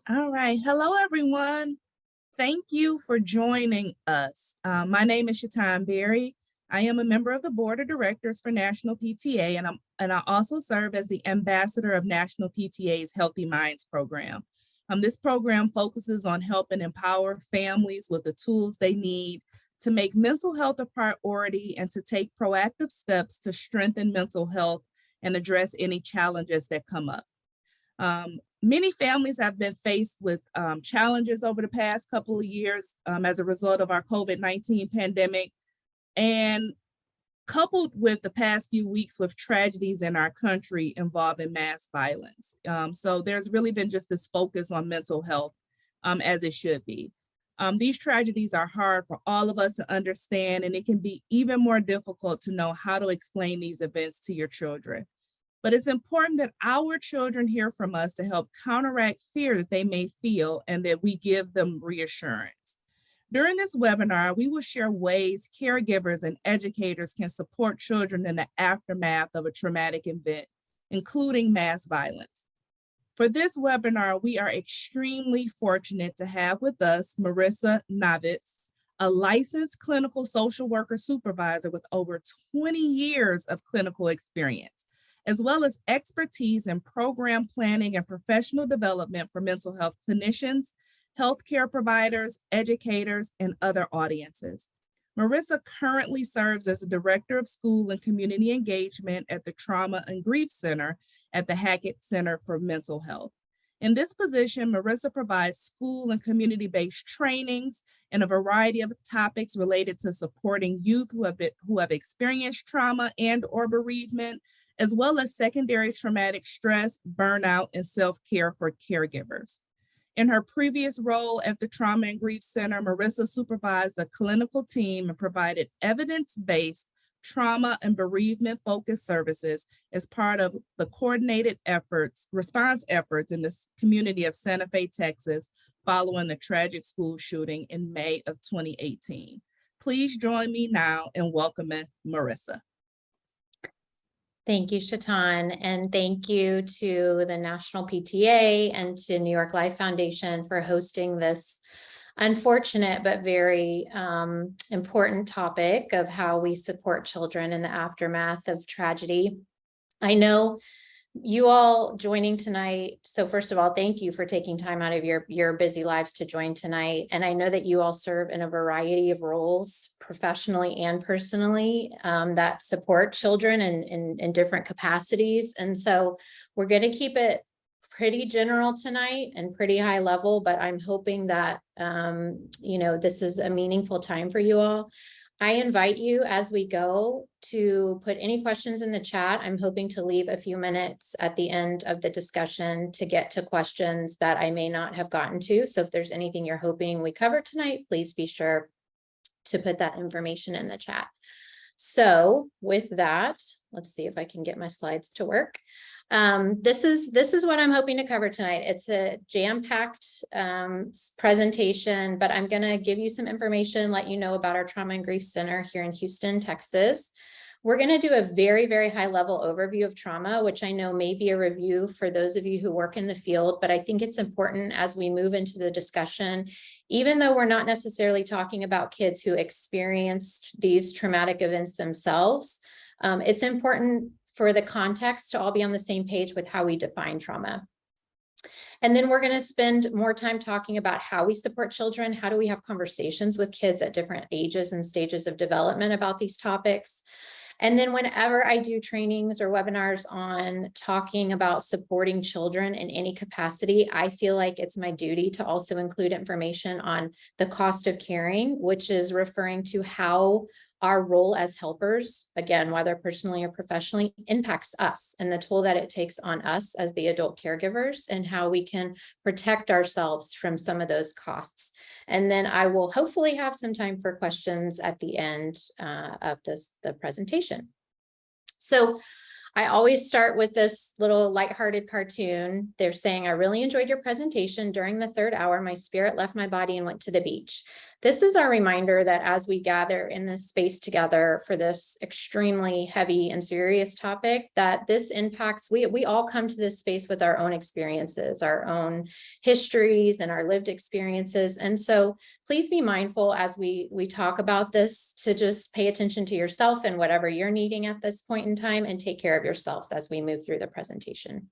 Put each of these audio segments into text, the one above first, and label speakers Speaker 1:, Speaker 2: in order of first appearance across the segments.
Speaker 1: All right. Hello, everyone. Thank you for joining us. My name is Shatan Berry. I am a member of the Board of Directors for National PTA, and I also serve as the ambassador of National PTA's Healthy Minds program. This program focuses on helping empower families with the tools they need to make mental health a priority and to take proactive steps to strengthen mental health and address any challenges that come up. Many families have been faced with challenges over the past couple of years as a result of our COVID-19 pandemic, and coupled with the past few weeks with tragedies in our country involving mass violence. So there's really been just this focus on mental health as it should be. These tragedies are hard for all of us to understand, and it can be even more difficult to know how to explain these events to your children. But it's important that our children hear from us to help counteract fear that they may feel and that we give them reassurance. During this webinar, we will share ways caregivers and educators can support children in the aftermath of a traumatic event, including mass violence. For this webinar, we are extremely fortunate to have with us Marissa Navitz, a licensed clinical social worker supervisor with over 20 years of clinical experience, as well as expertise in program planning and professional development for mental health clinicians, healthcare providers, educators, and other audiences. Marissa currently serves as the Director of School and Community Engagement at the Trauma and Grief Center at the Hackett Center for Mental Health. In this position, Marissa provides school and community-based trainings in a variety of topics related to supporting youth who have experienced trauma and or bereavement, as well as secondary traumatic stress, burnout, and self-care for caregivers. In her previous role at the Trauma and Grief Center, Marissa supervised a clinical team and provided evidence-based trauma and bereavement-focused services as part of the coordinated response efforts in the community of Santa Fe, Texas, following the tragic school shooting in May of 2018. Please join me now in welcoming Marissa.
Speaker 2: Thank you, Shatan, and thank you to the National PTA and to New York Life Foundation for hosting this unfortunate but very important topic of how we support children in the aftermath of tragedy. I know you all joining tonight. So first of all, thank you for taking time out of your busy lives to join tonight. And I know that you all serve in a variety of roles, professionally and personally, that support children in different capacities. And so we're going to keep it pretty general tonight and pretty high level, but I'm hoping that, this is a meaningful time for you all. I invite you as we go to put any questions in the chat. I'm hoping to leave a few minutes at the end of the discussion to get to questions that I may not have gotten to. So if there's anything you're hoping we cover tonight, please be sure to put that information in the chat. So with that, let's see if I can get my slides to work. This is what I'm hoping to cover tonight. It's a jam-packed presentation, but I'm going to give you some information, let you know about our Trauma and Grief Center here in Houston, Texas. We're going to do a very, very high level overview of trauma, which I know may be a review for those of you who work in the field, but I think it's important as we move into the discussion, even though we're not necessarily talking about kids who experienced these traumatic events themselves, it's important for the context to all be on the same page with how we define trauma. And then we're going to spend more time talking about how we support children. How do we have conversations with kids at different ages and stages of development about these topics? And then whenever I do trainings or webinars on talking about supporting children in any capacity, I feel like it's my duty to also include information on the cost of caring, which is referring to how our role as helpers, again, whether personally or professionally, impacts us and the toll that it takes on us as the adult caregivers and how we can protect ourselves from some of those costs. And then I will hopefully have some time for questions at the end of the presentation. So I always start with this little lighthearted cartoon. They're saying, I really enjoyed your presentation. During the third hour, my spirit left my body and went to the beach. This is our reminder that as we gather in this space together for this extremely heavy and serious topic, that this impacts, we all come to this space with our own experiences, our own histories and our lived experiences. And so please be mindful as we talk about this to just pay attention to yourself and whatever you're needing at this point in time, and take care of yourselves as we move through the presentation.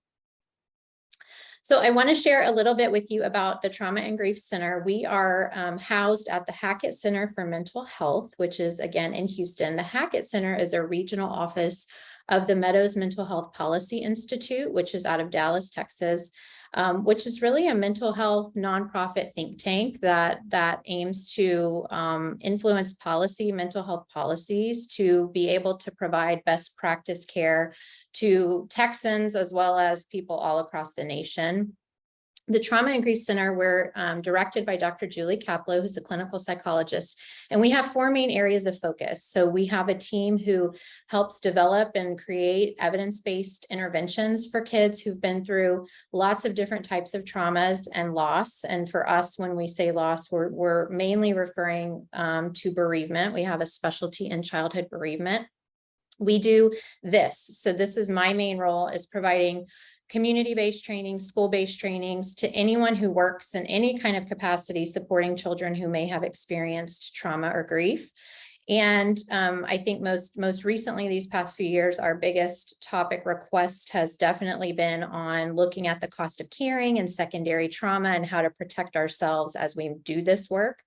Speaker 2: So I want to share a little bit with you about the Trauma and Grief Center. We are housed at the Hackett Center for Mental Health, which is again in Houston. The Hackett Center is a regional office of the Meadows Mental Health Policy Institute, which is out of Dallas, Texas, which is really a mental health nonprofit think tank that aims to influence policy, mental health policies, to be able to provide best practice care to Texans as well as people all across the nation. The Trauma and Grief Center, we're directed by Dr. Julie Kaplow, who's a clinical psychologist, and we have 4 main areas of focus. So we have a team who helps develop and create evidence-based interventions for kids who've been through lots of different types of traumas and loss. And for us, when we say loss, we're mainly referring to bereavement. We have a specialty in childhood bereavement. We do this. So this is my main role, is providing community-based training, school-based trainings to anyone who works in any kind of capacity supporting children who may have experienced trauma or grief. And I think most recently, these past few years, our biggest topic request has definitely been on looking at the cost of caring and secondary trauma and how to protect ourselves as we do this work.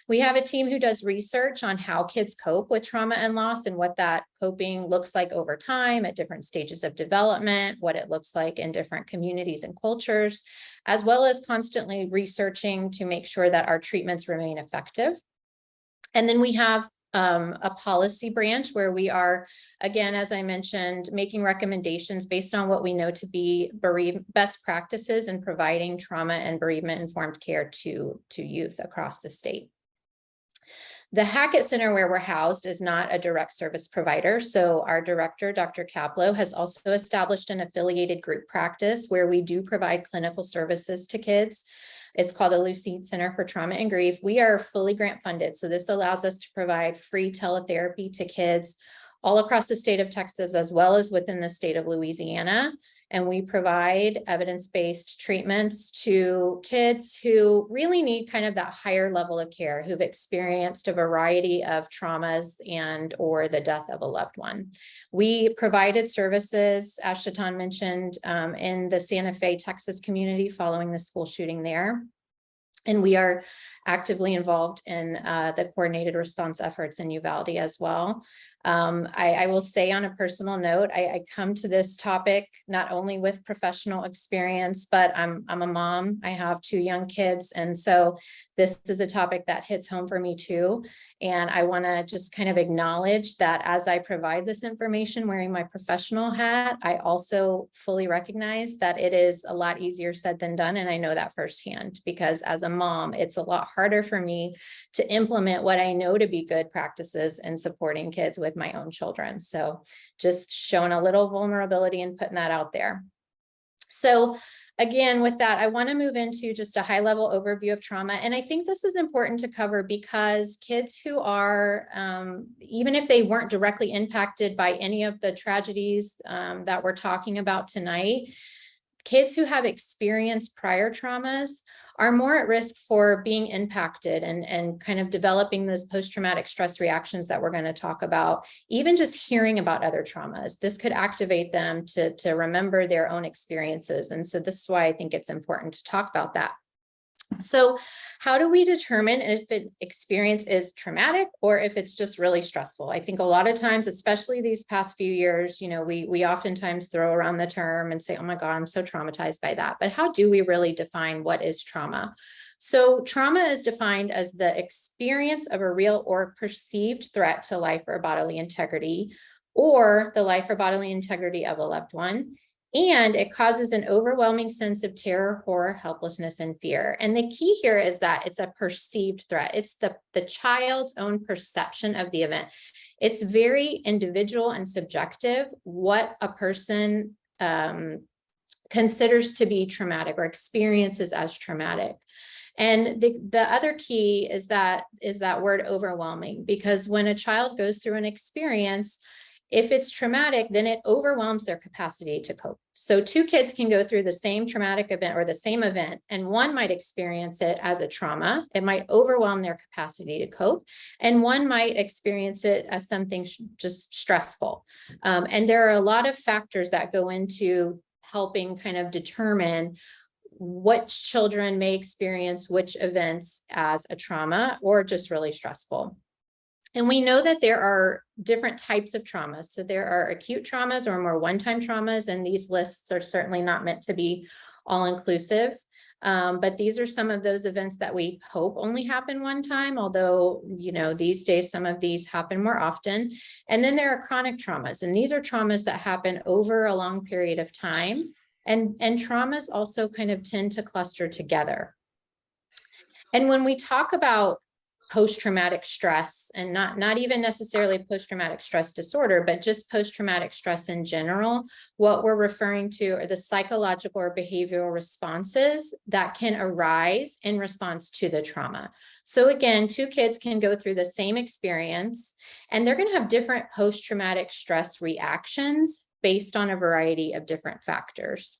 Speaker 2: We have a team who does research on how kids cope with trauma and loss and what that coping looks like over time at different stages of development, what it looks like in different communities and cultures, as well as constantly researching to make sure that our treatments remain effective. And then we have a policy branch where we are, again, as I mentioned, making recommendations based on what we know to be best practices in providing trauma and bereavement informed care to youth across the state. The Hackett Center, where we're housed, is not a direct service provider. So our director, Dr. Kaplow, has also established an affiliated group practice where we do provide clinical services to kids. It's called the Lucide Center for Trauma and Grief. We are fully grant funded. So this allows us to provide free teletherapy to kids all across the state of Texas, as well as within the state of Louisiana. And we provide evidence-based treatments to kids who really need kind of that higher level of care, who've experienced a variety of traumas and or the death of a loved one. We provided services, as Shaitan mentioned, in the Santa Fe, Texas community following the school shooting there. And we are actively involved in the coordinated response efforts in Uvalde as well. I will say on a personal note, I come to this topic not only with professional experience, but I'm a mom. I have 2 young kids. And so this is a topic that hits home for me too. And I want to just kind of acknowledge that as I provide this information wearing my professional hat, I also fully recognize that it is a lot easier said than done. And I know that firsthand, because as a mom, it's a lot harder for me to implement what I know to be good practices in supporting kids with my own children. So just showing a little vulnerability and putting that out there. So again, with that, I want to move into just a high-level overview of trauma. And I think this is important to cover because kids who are, even if they weren't directly impacted by any of the tragedies that we're talking about tonight, kids who have experienced prior traumas are more at risk for being impacted and kind of developing those post-traumatic stress reactions that we're going to talk about. Even just hearing about other traumas, this could activate them to remember their own experiences. And so this is why I think it's important to talk about that. So how do we determine if an experience is traumatic or if it's just really stressful? I think a lot of times, especially these past few years, you know, we oftentimes throw around the term and say, oh my God, I'm so traumatized by that. But how do we really define what is trauma? So trauma is defined as the experience of a real or perceived threat to life or bodily integrity, or the life or bodily integrity of a loved one. And it causes an overwhelming sense of terror, horror, helplessness, and fear. And the key here is that it's a perceived threat. It's the child's own perception of the event. It's very individual and subjective what a person considers to be traumatic or experiences as traumatic. And the other key is that word overwhelming, because when a child goes through an experience, if it's traumatic, then it overwhelms their capacity to cope. So two kids can go through the same traumatic event or the same event, and one might experience it as a trauma. It might overwhelm their capacity to cope, and one might experience it as something just stressful. And there are a lot of factors that go into helping kind of determine which children may experience which events as a trauma or just really stressful. And we know that there are different types of traumas. So there are acute traumas or more one-time traumas, and these lists are certainly not meant to be all-inclusive. But these are some of those events that we hope only happen one time, although, you know, these days some of these happen more often. And then there are chronic traumas, and these are traumas that happen over a long period of time. And traumas also kind of tend to cluster together. And when we talk about post-traumatic stress, and not even necessarily post-traumatic stress disorder, but just post-traumatic stress in general, what we're referring to are the psychological or behavioral responses that can arise in response to the trauma. So again, two kids can go through the same experience, and they're going to have different post-traumatic stress reactions based on a variety of different factors.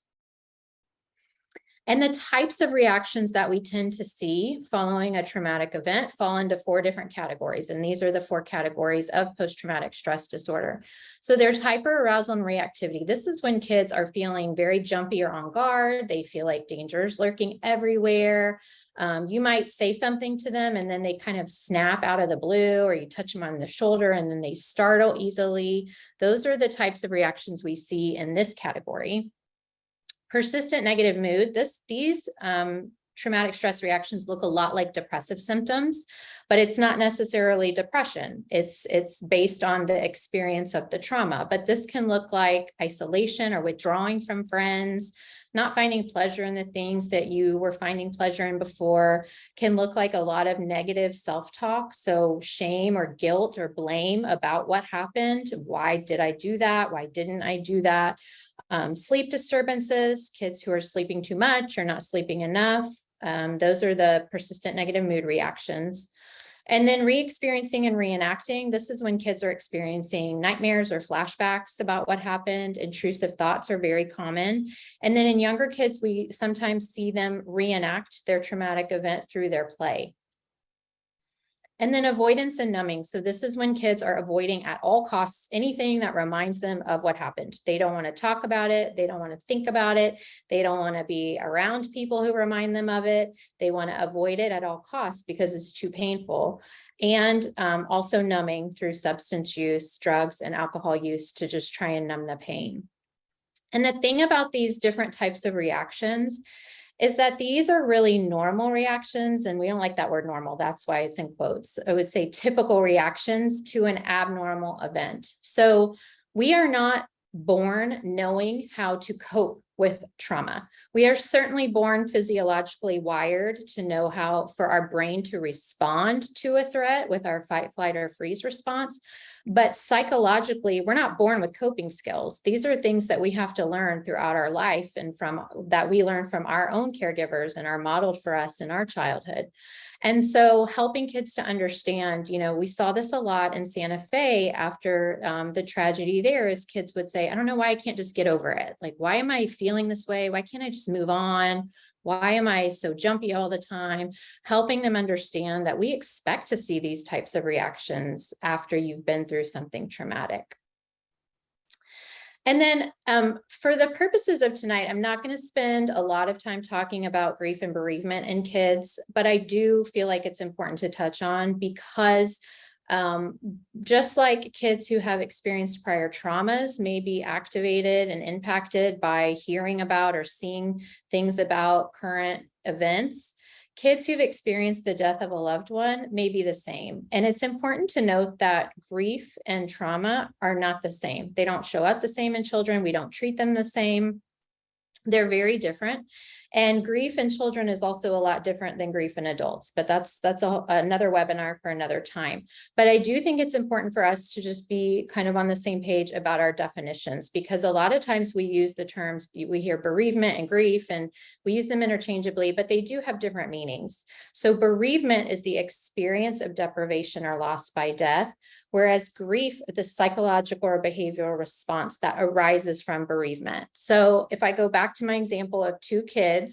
Speaker 2: And the types of reactions that we tend to see following a traumatic event fall into 4 different categories. And these are the 4 categories of post-traumatic stress disorder. So there's hyperarousal and reactivity. This is when kids are feeling very jumpy or on guard. They feel like danger is lurking everywhere. You might say something to them and then they kind of snap out of the blue, or you touch them on the shoulder and then they startle easily. Those are the types of reactions we see in this category. Persistent negative mood. These traumatic stress reactions look a lot like depressive symptoms, but it's not necessarily depression. It's based on the experience of the trauma, but this can look like isolation or withdrawing from friends, not finding pleasure in the things that you were finding pleasure in before, can look like a lot of negative self-talk. So shame or guilt or blame about what happened. Why did I do that? Why didn't I do that? Sleep disturbances, kids who are sleeping too much or not sleeping enough. Those are the persistent negative mood reactions. And then re-experiencing and reenacting. This is when kids are experiencing nightmares or flashbacks about what happened. Intrusive thoughts are very common. And then in younger kids, we sometimes see them reenact their traumatic event through their play. And then avoidance and numbing. So this is when kids are avoiding at all costs anything that reminds them of what happened. They don't want to talk about it. They don't want to think about it. They don't want to be around people who remind them of it. They want to avoid it at all costs because it's too painful. And also numbing through substance use, drugs, and alcohol use to just try and numb the pain. And the thing about these different types of reactions is that these are really normal reactions, and we don't like that word normal. That's why it's in quotes. I would say typical reactions to an abnormal event. So we are not born knowing how to cope with trauma. We are certainly born physiologically wired to know how for our brain to respond to a threat with our fight, flight, or freeze response. But psychologically, we're not born with coping skills. These are things that we have to learn throughout our life and that we learn from our own caregivers and are modeled for us in our childhood. And so helping kids to understand, you know, we saw this a lot in Santa Fe after the tragedy there, is kids would say, I don't know why I can't just get over it. Like, why am I feeling this way? Why can't I just move on? Why am I so jumpy all the time? Helping them understand that we expect to see these types of reactions after you've been through something traumatic. And then for the purposes of tonight, I'm not going to spend a lot of time talking about grief and bereavement in kids, but I do feel like it's important to touch on because just like kids who have experienced prior traumas may be activated and impacted by hearing about or seeing things about current events, kids who've experienced the death of a loved one may be the same. And it's important to note that grief and trauma are not the same. They don't show up the same in children. We don't treat them the same. They're very different. And grief in children is also a lot different than grief in adults, but that's another webinar for another time. But I do think it's important for us to just be kind of on the same page about our definitions, because a lot of times we use the terms, we hear bereavement and grief, and we use them interchangeably, but they do have different meanings. So bereavement is the experience of deprivation or loss by death, whereas grief, the psychological or behavioral response that arises from bereavement. So if I go back to my example of two kids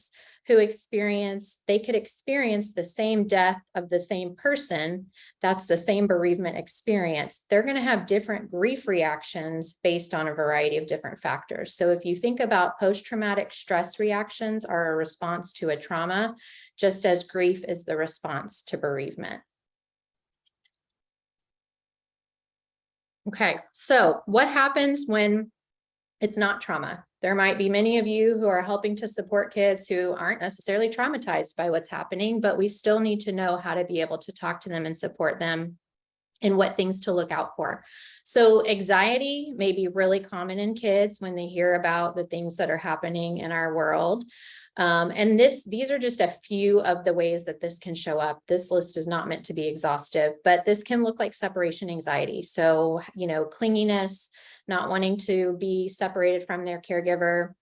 Speaker 2: who they could experience the same death of the same person, that's the same bereavement experience. They're going to have different grief reactions based on a variety of different factors. So if you think about post-traumatic stress reactions are a response to a trauma, just as grief is the response to bereavement. Okay, so what happens when it's not trauma? There might be many of you who are helping to support kids who aren't necessarily traumatized by what's happening, but we still need to know how to be able to talk to them and support them and what things to look out for. So anxiety may be really common in kids when they hear about the things that are happening in our world. And these are just a few of the ways that this can show up. This list is not meant to be exhaustive, but this can look like separation anxiety. So, clinginess, not wanting to be separated from their caregiver,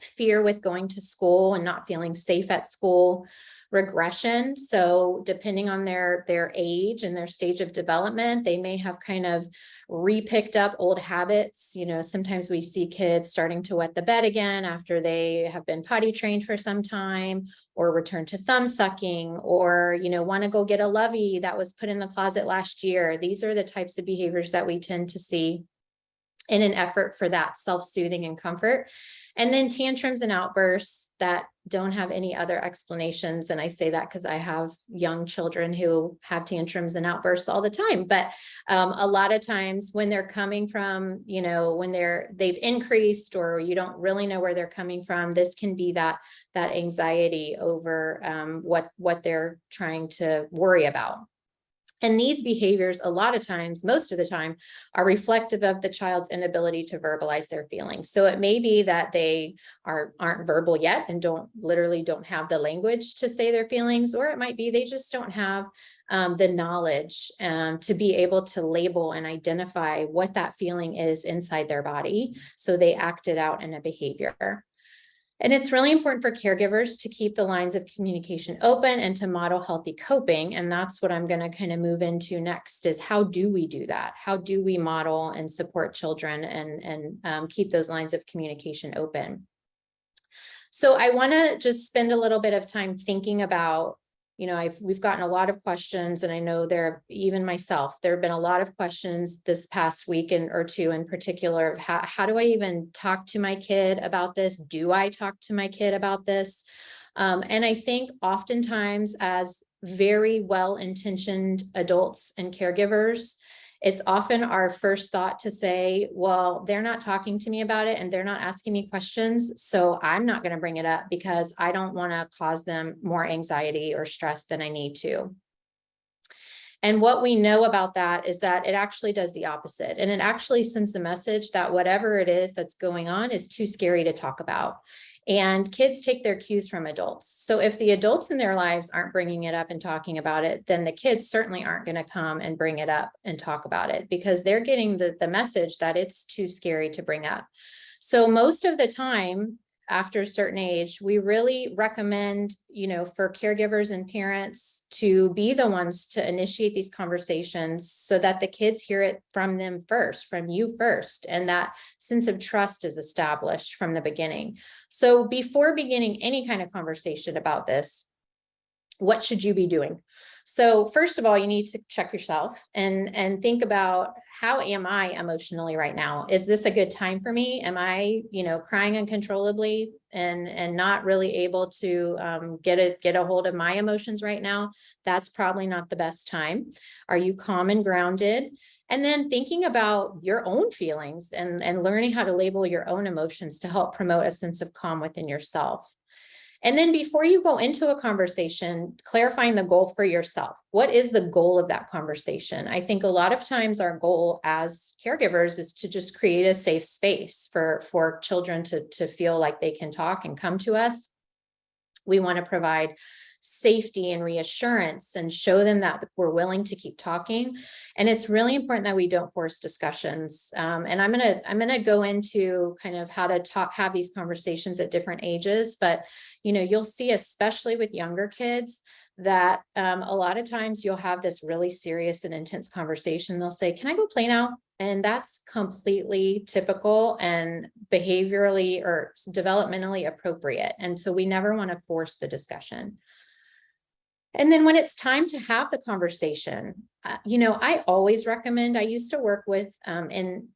Speaker 2: fear with going to school and not feeling safe at school, regression. So depending on their age and their stage of development, they may have kind of re-picked up old habits. Sometimes we see kids starting to wet the bed again after they have been potty trained for some time, or return to thumb sucking, or, want to go get a lovey that was put in the closet last year. These are the types of behaviors that we tend to see in an effort for that self-soothing and comfort. And then tantrums and outbursts that don't have any other explanations. And I say that because I have young children who have tantrums and outbursts all the time. But a lot of times when they're coming from, when they've increased, or you don't really know where they're coming from, this can be that anxiety over what they're trying to worry about. And these behaviors, a lot of times, most of the time, are reflective of the child's inability to verbalize their feelings. So it may be that they aren't verbal yet and don't have the language to say their feelings, or it might be they just don't have the knowledge to be able to label and identify what that feeling is inside their body. So they act it out in a behavior. And it's really important for caregivers to keep the lines of communication open and to model healthy coping. And that's what I'm going to kind of move into next, is how do we do that? How do we model and support children and keep those lines of communication open? So I want to just spend a little bit of time thinking about, we've gotten a lot of questions, and I know even myself, there have been a lot of questions this past week or two in particular of how do I even talk to my kid about this? Do I talk to my kid about this? And I think oftentimes, as very well-intentioned adults and caregivers, it's often our first thought to say, well, they're not talking to me about it and they're not asking me questions, so I'm not going to bring it up because I don't want to cause them more anxiety or stress than I need to. And what we know about that is that it actually does the opposite. And it actually sends the message that whatever it is that's going on is too scary to talk about. And kids take their cues from adults. So if the adults in their lives aren't bringing it up and talking about it, then the kids certainly aren't going to come and bring it up and talk about it, because they're getting the message that it's too scary to bring up. So most of the time, after a certain age, we really recommend, for caregivers and parents to be the ones to initiate these conversations so that the kids hear it from them first, from you first, and that sense of trust is established from the beginning. So before beginning any kind of conversation about this, what should you be doing? So first of all, you need to check yourself and think about, how am I emotionally right now? Is this a good time for me? Am I, crying uncontrollably and not really able to get a hold of my emotions right now? That's probably not the best time. Are you calm and grounded? And then thinking about your own feelings and learning how to label your own emotions to help promote a sense of calm within yourself. And then before you go into a conversation, clarifying the goal for yourself. What is the goal of that conversation? I think a lot of times our goal as caregivers is to just create a safe space for children to feel like they can talk and come to us. We want to provide safety and reassurance and show them that we're willing to keep talking. And it's really important that we don't force discussions. And I'm gonna go into kind of how to have these conversations at different ages. But you'll see, especially with younger kids, that a lot of times you'll have this really serious and intense conversation. They'll say, "Can I go play now?" And that's completely typical and behaviorally or developmentally appropriate. And so we never want to force the discussion. And then when it's time to have the conversation, I always recommend, I used to work with in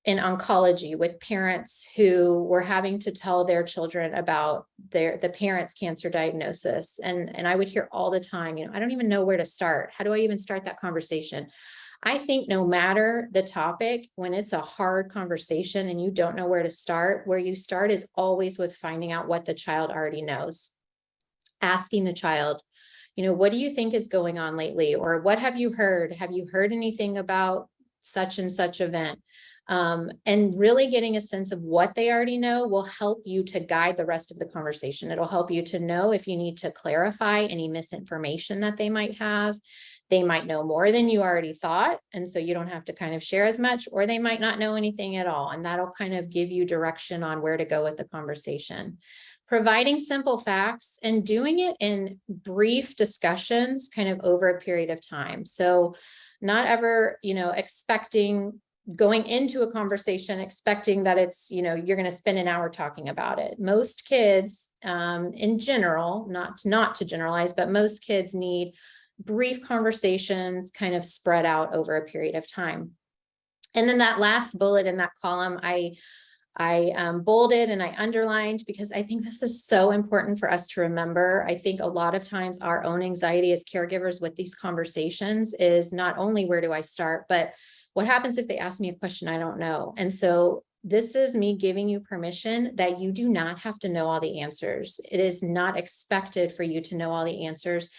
Speaker 2: oncology with parents who were having to tell their children about the parents' cancer diagnosis. And I would hear all the time, I don't even know where to start. How do I even start that conversation? I think no matter the topic, when it's a hard conversation and you don't know where to start, where you start is always with finding out what the child already knows. Asking the child, what do you think is going on lately? Or what have you heard? Have you heard anything about such and such event? And really getting a sense of what they already know will help you to guide the rest of the conversation. It'll help you to know if you need to clarify any misinformation that they might have. They might know more than you already thought, and so you don't have to kind of share as much, or they might not know anything at all, and that'll kind of give you direction on where to go with the conversation. Providing simple facts and doing it in brief discussions kind of over a period of time. So not ever, going into a conversation expecting that it's, you're going to spend an hour talking about it. Most kids, in general, not to generalize, but most kids need brief conversations kind of spread out over a period of time. And then that last bullet in that column, I bolded and I underlined, because I think this is so important for us to remember. I think a lot of times our own anxiety as caregivers with these conversations is not only where do I start, but what happens if they ask me a question I don't know? And so this is me giving you permission that you do not have to know all the answers. It is not expected for you to know all the answers,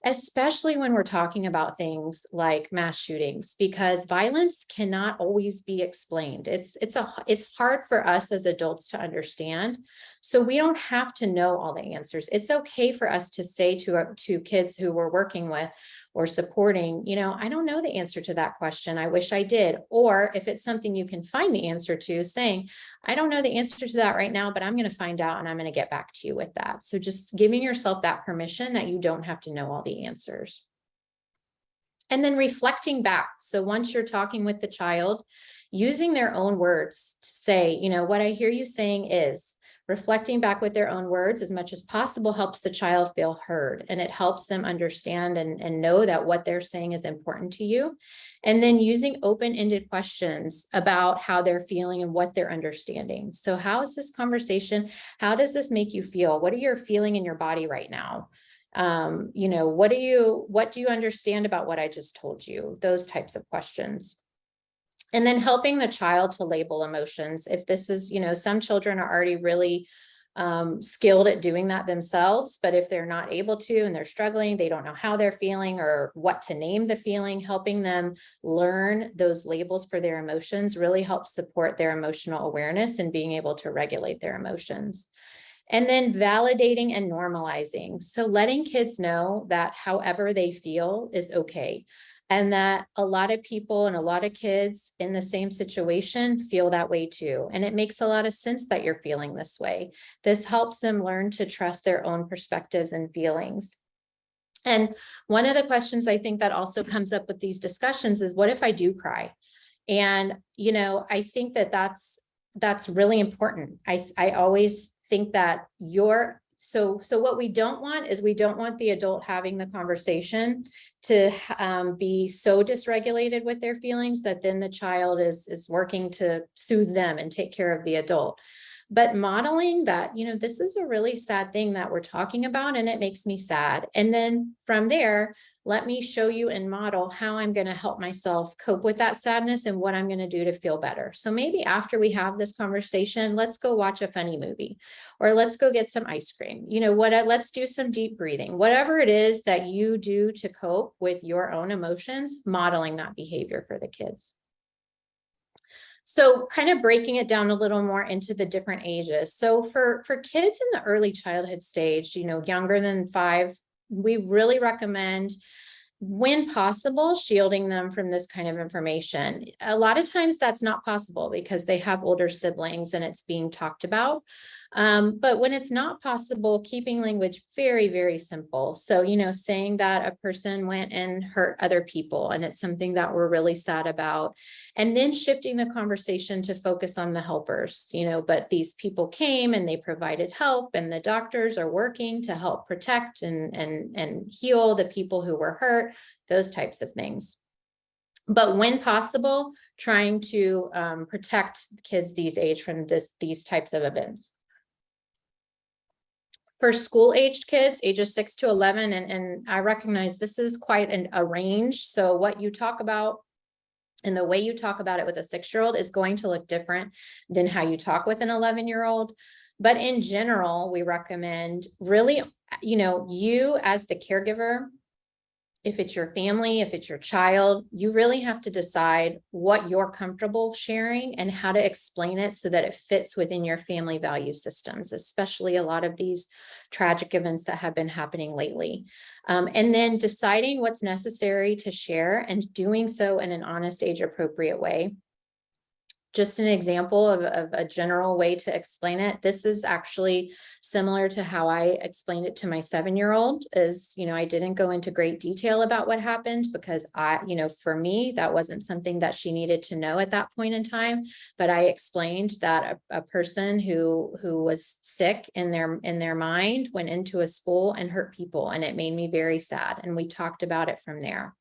Speaker 2: especially when we're talking about things like mass shootings, because violence cannot always be explained. It's hard for us as adults to understand. So we don't have to know all the answers. It's okay for us to say to kids who we're working with or supporting, I don't know the answer to that question. I wish I did. Or if it's something you can find the answer to, saying, I don't know the answer to that right now, but I'm going to find out and I'm going to get back to you with that. So just giving yourself that permission that you don't have to know all the answers. And then reflecting back. So once you're talking with the child, using their own words to say, what I hear you saying is, reflecting back with their own words as much as possible helps the child feel heard, and it helps them understand and know that what they're saying is important to you. And then using open-ended questions about how they're feeling and what they're understanding. So how is this conversation? How does this make you feel? What are you feeling in your body right now? What do you understand about what I just told you? Those types of questions. And then helping the child to label emotions. If this is, some children are already really skilled at doing that themselves, but if they're not able to and they're struggling, they don't know how they're feeling or what to name the feeling, helping them learn those labels for their emotions really helps support their emotional awareness and being able to regulate their emotions. And then validating and normalizing. So letting kids know that however they feel is okay. And that a lot of people and a lot of kids in the same situation feel that way too. And it makes a lot of sense that you're feeling this way. This helps them learn to trust their own perspectives and feelings. And one of the questions I think that also comes up with these discussions is, what if I do cry? And, I think that that's really important. I always think that so what we don't want is, we don't want the adult having the conversation to be so dysregulated with their feelings that then the child is working to soothe them and take care of the adult. but modeling that, this is a really sad thing that we're talking about, and it makes me sad. And then from there, let me show you and model how I'm going to help myself cope with that sadness and what I'm going to do to feel better. So maybe after we have this conversation, let's go watch a funny movie, or let's go get some ice cream. Let's do some deep breathing, whatever it is that you do to cope with your own emotions, modeling that behavior for the kids. So kind of breaking it down a little more into the different ages. So for kids in the early childhood stage, younger than 5, we really recommend, when possible, shielding them from this kind of information. A lot of times that's not possible because they have older siblings and it's being talked about. But when it's not possible, keeping language very, very simple. So, saying that a person went and hurt other people and it's something that we're really sad about. And then shifting the conversation to focus on the helpers, but these people came and they provided help, and the doctors are working to help protect and heal the people who were hurt, those types of things. But when possible, trying to protect kids these age from these types of events. For school-aged kids, ages 6 to 11, and I recognize this is quite a range. So what you talk about and the way you talk about it with a 6-year-old is going to look different than how you talk with an 11-year-old. But in general, we recommend really, you as the caregiver, if it's your family, if it's your child, you really have to decide what you're comfortable sharing and how to explain it so that it fits within your family value systems, especially a lot of these tragic events that have been happening lately. And then deciding what's necessary to share and doing so in an honest, age-appropriate way. Just an example of a general way to explain it. This is actually similar to how I explained it to my 7-year-old. I didn't go into great detail about what happened because for me, that wasn't something that she needed to know at that point in time. But I explained that a person who was sick in their mind went into a school and hurt people, and it made me very sad. And we talked about it from there.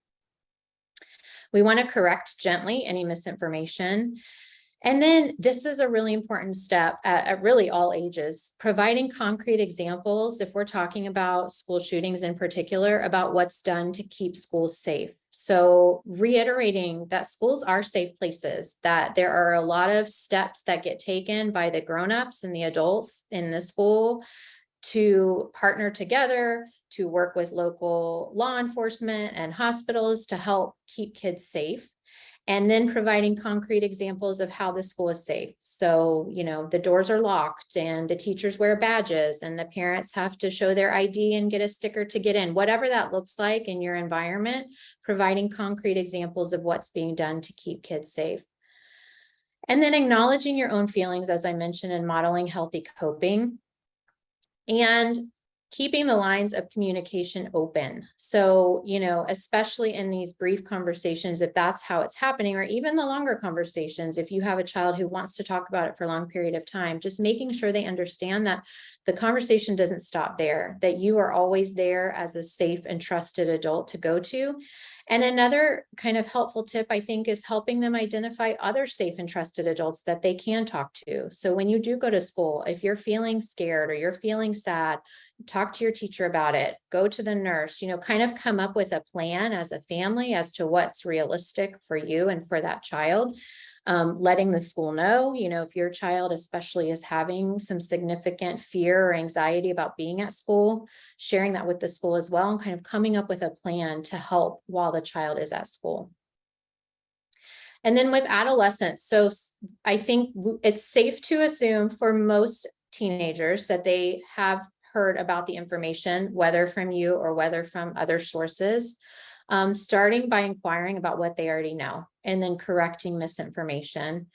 Speaker 2: We want to correct gently any misinformation. And then this is a really important step at really all ages, providing concrete examples, if we're talking about school shootings in particular, about what's done to keep schools safe. So reiterating that schools are safe places, that there are a lot of steps that get taken by the grownups and the adults in the school to partner together, to work with local law enforcement and hospitals to help keep kids safe. And then providing concrete examples of how the school is safe. So, the doors are locked and the teachers wear badges and the parents have to show their ID and get a sticker to get in, whatever that looks like in your environment, providing concrete examples of what's being done to keep kids safe. And then acknowledging your own feelings, as I mentioned, and modeling healthy coping. And keeping the lines of communication open. So, especially in these brief conversations, if that's how it's happening, or even the longer conversations, if you have a child who wants to talk about it for a long period of time, just making sure they understand that the conversation doesn't stop there, that you are always there as a safe and trusted adult to go to. And another kind of helpful tip, I think, is helping them identify other safe and trusted adults that they can talk to. So when you do go to school, if you're feeling scared or you're feeling sad, talk to your teacher about it, go to the nurse, kind of come up with a plan as a family as to what's realistic for you and for that child. Letting the school know, if your child especially is having some significant fear or anxiety about being at school, sharing that with the school as well, and kind of coming up with a plan to help while the child is at school. And then with adolescents, so I think it's safe to assume for most teenagers that they have heard about the information, whether from you or whether from other sources. Starting by inquiring about what they already know and then correcting misinformation,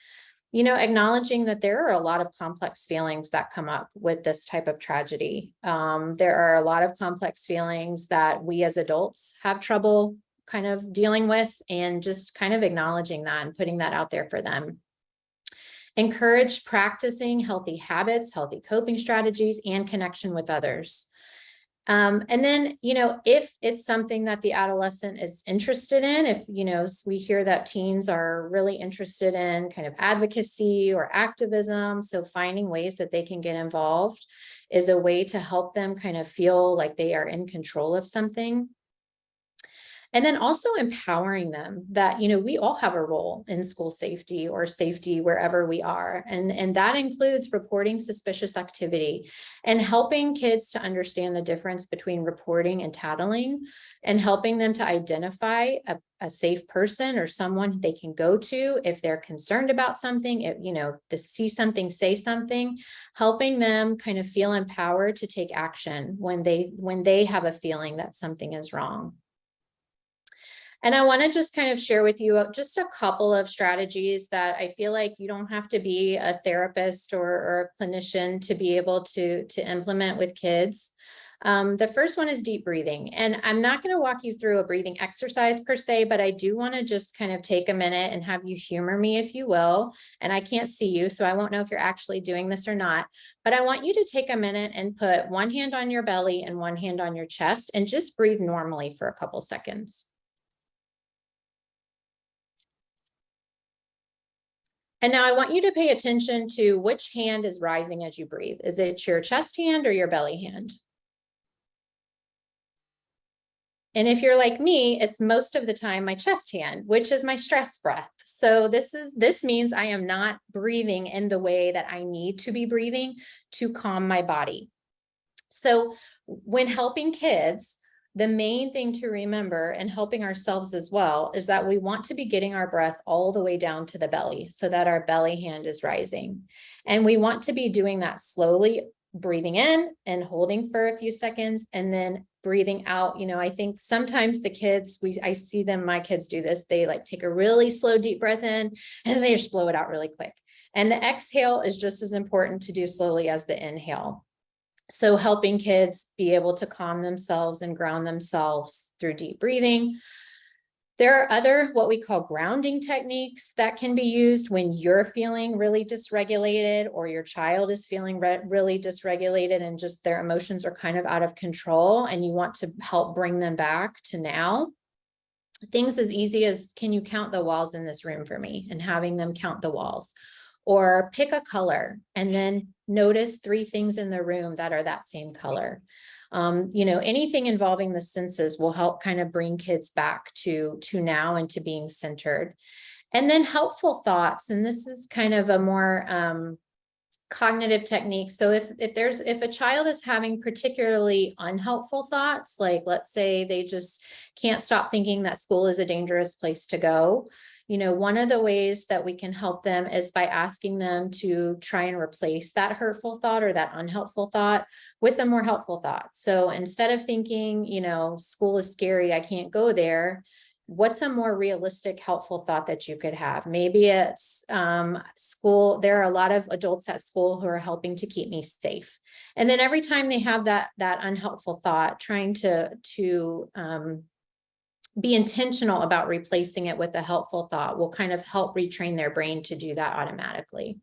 Speaker 2: acknowledging that there are a lot of complex feelings that come up with this type of tragedy. There are a lot of complex feelings that we as adults have trouble kind of dealing with, and just kind of acknowledging that and putting that out there for them. Encourage practicing healthy habits, healthy coping strategies, and connection with others. And then, if it's something that the adolescent is interested in, if, we hear that teens are really interested in kind of advocacy or activism, so finding ways that they can get involved is a way to help them kind of feel like they are in control of something. And then also empowering them that, we all have a role in school safety or safety wherever we are. And that includes reporting suspicious activity and helping kids to understand the difference between reporting and tattling, and helping them to identify a safe person or someone they can go to if they're concerned about something, if, to see something, say something, helping them kind of feel empowered to take action when they have a feeling that something is wrong. And I want to just kind of share with you just a couple of strategies that I feel like you don't have to be a therapist or a clinician to be able to implement with kids. The first one is deep breathing. And I'm not going to walk you through a breathing exercise per se, but I do want to just kind of take a minute and have you humor me, if you will. And I can't see you, so I won't know if you're actually doing this or not. But I want you to take a minute and put one hand on your belly and one hand on your chest and just breathe normally for a couple seconds. And now I want you to pay attention to which hand is rising as you breathe. Is it your chest hand or your belly hand? And if you're like me, it's most of the time my chest hand, which is my stress breath. So this means I am not breathing in the way that I need to be breathing to calm my body. So when helping kids, the main thing to remember, and helping ourselves as well, is that we want to be getting our breath all the way down to the belly so that our belly hand is rising. And we want to be doing that slowly, breathing in and holding for a few seconds and then breathing out. I think sometimes the kids, I see them, my kids do this. They like take a really slow, deep breath in and they just blow it out really quick. And the exhale is just as important to do slowly as the inhale. So helping kids be able to calm themselves and ground themselves through deep breathing. There are other what we call grounding techniques that can be used when you're feeling really dysregulated or your child is feeling really dysregulated and just their emotions are kind of out of control and you want to help bring them back to now. Things as easy as, can you count the walls in this room for me? And having them count the walls. Or pick a color and then notice 3 things in the room that are that same color. Anything involving the senses will help kind of bring kids back to now and to being centered. And then helpful thoughts. And this is kind of a more cognitive technique. So if a child is having particularly unhelpful thoughts, like let's say they just can't stop thinking that school is a dangerous place to go, one of the ways that we can help them is by asking them to try and replace that hurtful thought or that unhelpful thought with a more helpful thought. So instead of thinking, school is scary, I can't go there, what's a more realistic, helpful thought that you could have? Maybe it's school. There are a lot of adults at school who are helping to keep me safe. And then every time they have that unhelpful thought, trying to be intentional about replacing it with a helpful thought will kind of help retrain their brain to do that automatically.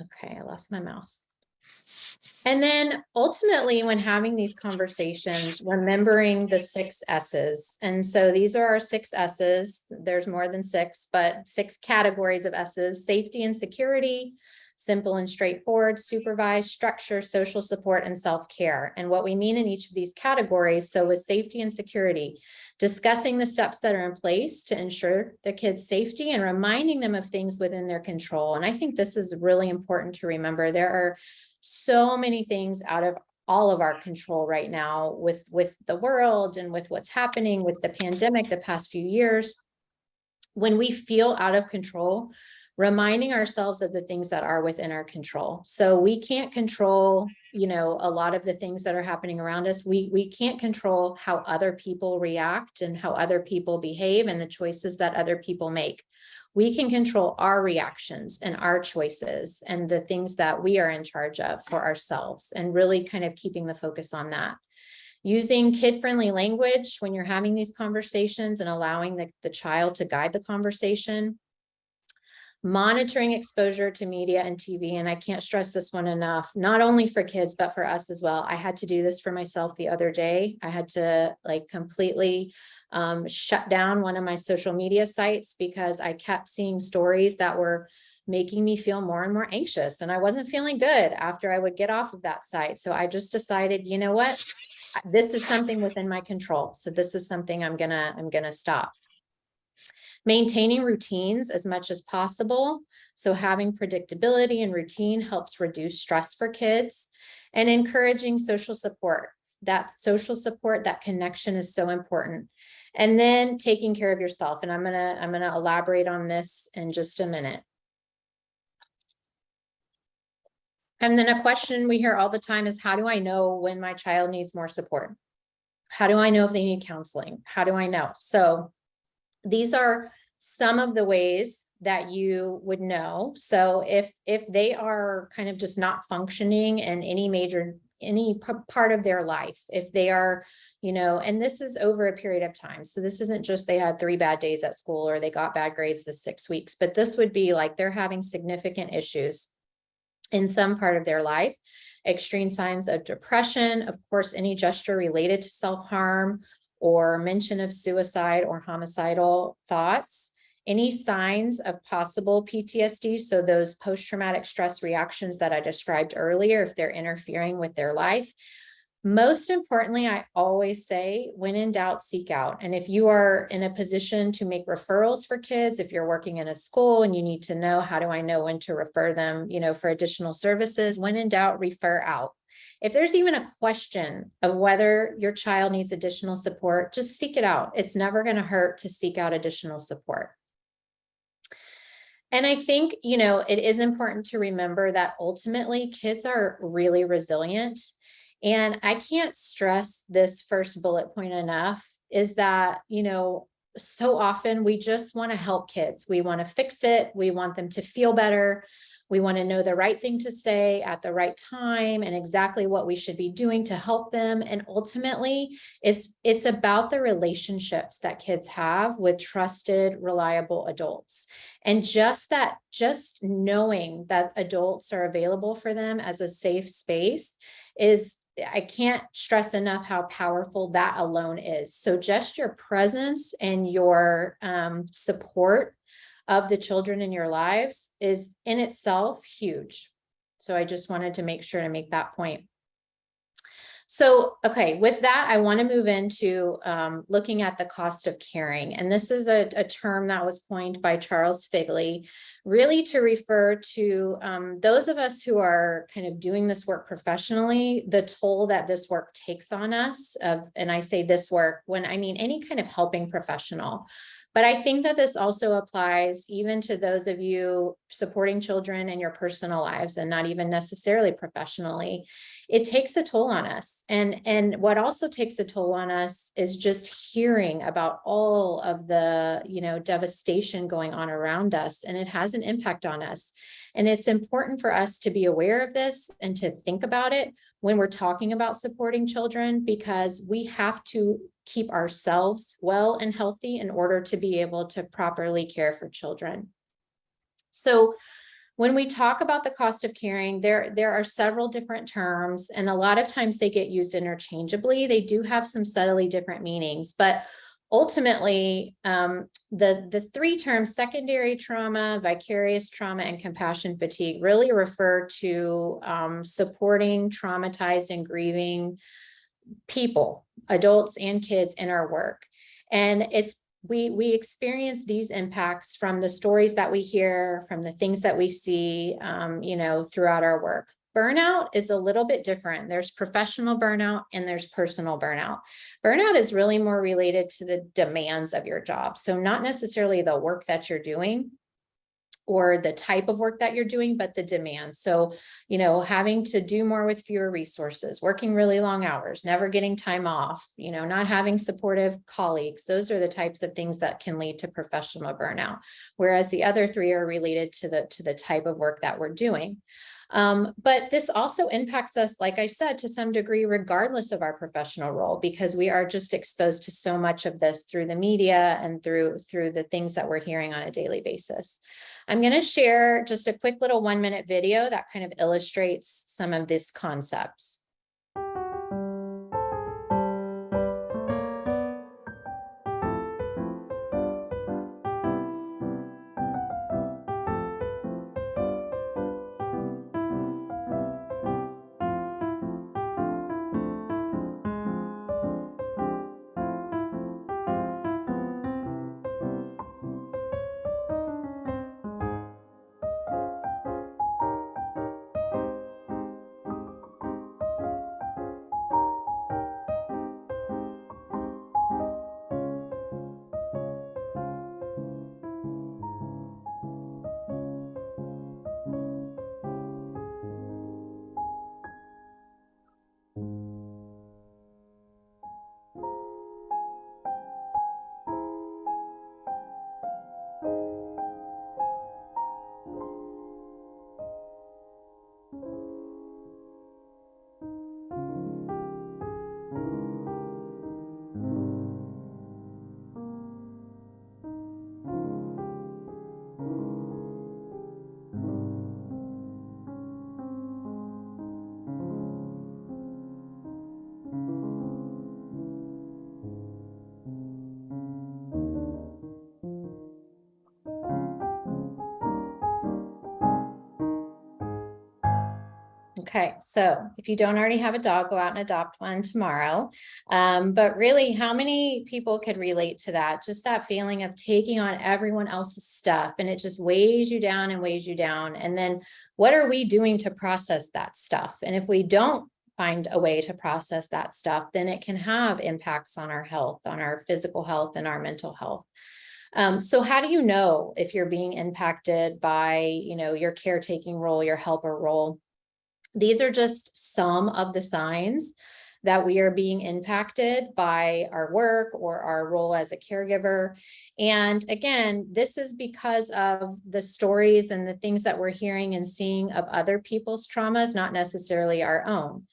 Speaker 2: Okay, I lost my mouse. And then ultimately, when having these conversations, remembering the 6 S's. And so these are our 6 S's. There's more than 6, but 6 categories of S's: safety and security, simple and straightforward, supervised, structure, social support, and self-care. And what we mean in each of these categories, so with safety and security, discussing the steps that are in place to ensure the kids' safety and reminding them of things within their control. And I think this is really important to remember. There are so many things out of all of our control right now with the world and with what's happening with the pandemic the past few years. When we feel out of control, reminding ourselves of the things that are within our control. So we can't control, a lot of the things that are happening around us. We can't control how other people react and how other people behave and the choices that other people make. We can control our reactions and our choices and the things that we are in charge of for ourselves, and really kind of keeping the focus on that. Using kid-friendly language when you're having these conversations and allowing the child to guide the conversation. Monitoring exposure to media and TV. And I can't stress this one enough, not only for kids, but for us as well. I had to do this for myself the other day. I had to like completely shut down one of my social media sites because I kept seeing stories that were making me feel more and more anxious. And I wasn't feeling good after I would get off of that site. So I just decided, you know what, this is something within my control. So this is something I'm gonna stop. Maintaining routines as much as possible. So having predictability and routine helps reduce stress for kids, and encouraging social support. That social support, that connection is so important. And then taking care of yourself. And I'm gonna elaborate on this in just a minute. And then a question we hear all the time is, how do I know when my child needs more support? How do I know if they need counseling? How do I know? So these are some of the ways that you would know. So if they are kind of just not functioning in any part of their life, if they are, and this is over a period of time. So this isn't just they had 3 bad days at school or they got bad grades this 6 weeks, but this would be like they're having significant issues in some part of their life, extreme signs of depression, of course, any gesture related to self-harm or mention of suicide or homicidal thoughts, any signs of possible PTSD. So those post-traumatic stress reactions that I described earlier, if they're interfering with their life. Most importantly, I always say, when in doubt, seek out. And if you are in a position to make referrals for kids, if you're working in a school and you need to know, how do I know when to refer them, for additional services? When in doubt, refer out. If there's even a question of whether your child needs additional support, just seek it out. It's never going to hurt to seek out additional support. And I think, it is important to remember that ultimately kids are really resilient. And I can't stress this first bullet point enough, is that, so often we just want to help kids. We want to fix it. We want them to feel better. We want to know the right thing to say at the right time and exactly what we should be doing to help them. And ultimately, it's about the relationships that kids have with trusted, reliable adults. And just knowing that adults are available for them as a safe space I can't stress enough how powerful that alone is. So just your presence and your support of the children in your lives is in itself huge. So I just wanted to make sure to make that point. So, okay, with that, I want to move into looking at the cost of caring. And this is a term that was coined by Charles Figley, really to refer to those of us who are kind of doing this work professionally, the toll that this work takes on us. And I say this work when I mean any kind of helping professional. But I think that this also applies even to those of you supporting children in your personal lives and not even necessarily professionally. It takes a toll on us. And what also takes a toll on us is just hearing about all of the, devastation going on around us, and it has an impact on us. And it's important for us to be aware of this and to think about it when we're talking about supporting children, because we have to keep ourselves well and healthy in order to be able to properly care for children. So when we talk about the cost of caring, there are several different terms, and a lot of times they get used interchangeably. They do have some subtly different meanings, but ultimately, the 3 terms, secondary trauma, vicarious trauma, and compassion fatigue, really refer to supporting traumatized and grieving people, adults and kids, in our work. And we experience these impacts from the stories that we hear, from the things that we see, throughout our work. Burnout is a little bit different. There's professional burnout and there's personal burnout. Burnout is really more related to the demands of your job. So not necessarily the work that you're doing or the type of work that you're doing, but the demands. So, having to do more with fewer resources, working really long hours, never getting time off, not having supportive colleagues. Those are the types of things that can lead to professional burnout. Whereas the other 3 are related to the type of work that we're doing. But this also impacts us, like I said, to some degree, regardless of our professional role, because we are just exposed to so much of this through the media and through the things that we're hearing on a daily basis. I'm going to share just a quick little 1-minute video that kind of illustrates some of these concepts. Okay, so if you don't already have a dog, go out and adopt one tomorrow. But really, how many people could relate to that? Just that feeling of taking on everyone else's stuff, and it just weighs you down and weighs you down. And then what are we doing to process that stuff? And if we don't find a way to process that stuff, then it can have impacts on our health, on our physical health and our mental health. So how do you know if you're being impacted by, your caretaking role, your helper role? These are just some of the signs that we are being impacted by our work or our role as a caregiver. And again, this is because of the stories and the things that we're hearing and seeing of other people's traumas, not necessarily our own.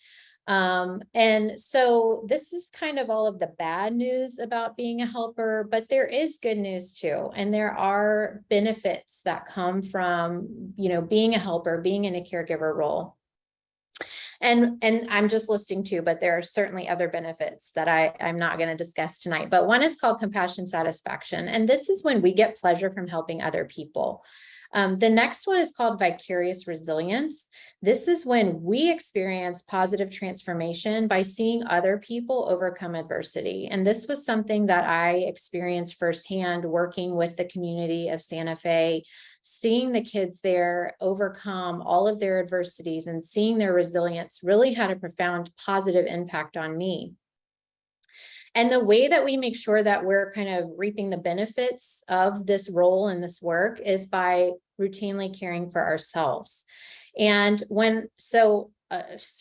Speaker 2: And so this is kind of all of the bad news about being a helper, but there is good news too. And there are benefits that come from, being a helper, being in a caregiver role. And I'm just listing two, but there are certainly other benefits that I'm not going to discuss tonight. But one is called compassion satisfaction. And this is when we get pleasure from helping other people. The next one is called vicarious resilience. This is when we experience positive transformation by seeing other people overcome adversity. And this was something that I experienced firsthand working with the community of Santa Fe, seeing the kids there overcome all of their adversities and seeing their resilience really had a profound positive impact on me. And the way that we make sure that we're kind of reaping the benefits of this role and this work is by routinely caring for ourselves. And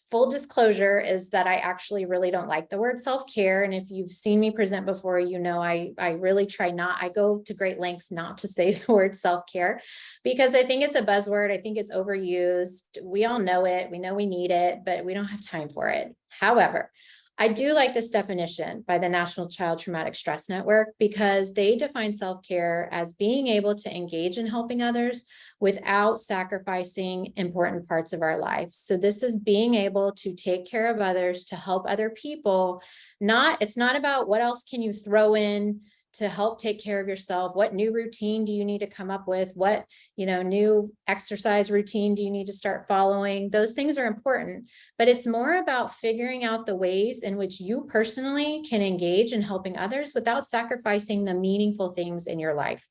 Speaker 2: full disclosure is that I actually really don't like the word self-care. And if you've seen me present before, I really I go to great lengths not to say the word self-care because I think it's a buzzword. I think it's overused. We all know it. We know we need it, but we don't have time for it. However, I do like this definition by the National Child Traumatic Stress Network because they define self-care as being able to engage in helping others without sacrificing important parts of our life. So this is being able to take care of others, to help other people. It's not about what else can you throw in to help take care of yourself. What new routine do you need to come up with? What, new exercise routine do you need to start following? Those things are important, but it's more about figuring out the ways in which you personally can engage in helping others without sacrificing the meaningful things in your life.